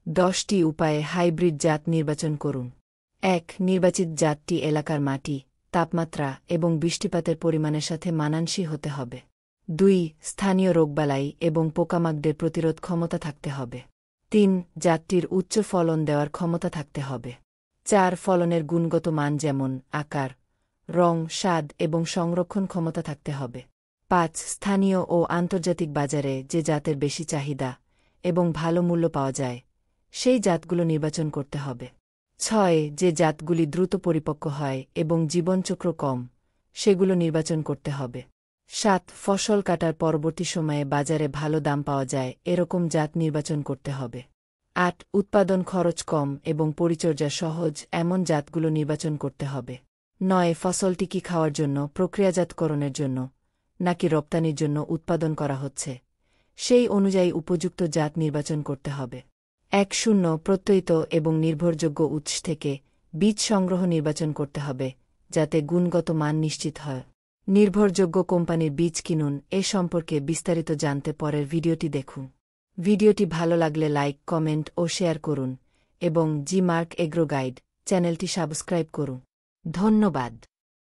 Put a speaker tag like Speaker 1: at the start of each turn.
Speaker 1: 10টি উপায়ে হাইব্রিড জাত নির্বাচন করুন। 1. নির্বাচিত জাতটি এলাকার মাটি, তাপমাত্রা এবং বৃষ্টিপাতের পরিমাণের সাথে মানানসই হতে হবে। 2. স্থানীয় রোগবালাই এবং পোকামাকড়ের প্রতিরোধ ক্ষমতা থাকতে হবে। 3. জাতটির উচ্চ ফলন দেওয়ার ক্ষমতা থাকতে হবে। 4. ফলনের গুণগত মান যেমন আকার, রং, স্বাদ এবং সংরক্ষণ ক্ষমতা থাকতে হবে। 5. স্থানীয় ও আন্তর্জাতিক বাজারে যে জাতের বেশি চাহিদা এবং ভালো মূল্য পাওয়া যায় সেই জাতগুলো নির্বাচন করতে হবে। 6. যে জাতগুলি দ্রুত পরিপক্ব হয় এবং জীবনচক্র কম সেগুলো নির্বাচন করতে হবে। 7. ফসল কাটার পরবর্তী সময়ে বাজারে ভালো দাম পাওয়া যায় এরকম জাত নির্বাচন করতে হবে। 8. উৎপাদন খরচ কম এবং পরিচর্যা সহজ এমন জাতগুলো নির্বাচন করতে হবে। 9. ফসলটি কি খাওয়ার জন্য, প্রক্রিয়াজাতকরণের জন্য নাকি রপ্তানির জন্য উৎপাদন করা হচ্ছে সেই অনুযায়ী উপযুক্ত জাত নির্বাচন করতে হবে। 1. প্রত্যয়িত এবং নির্ভরযোগ্য উৎস থেকে বীজ সংগ্রহ নির্বাচন করতে হবে যাতে গুণগত মান নিশ্চিত হয়। নির্ভরযোগ্য কোম্পানির বীজ কিনুন। এ সম্পর্কে বিস্তারিত জানতে পরের ভিডিওটি দেখুন। ভিডিওটি ভালো লাগলে লাইক, কমেন্ট ও শেয়ার করুন এবং জি মার্ক এগ্রো গাইড চ্যানেলটি সাবস্ক্রাইব করুন। ধন্যবাদ।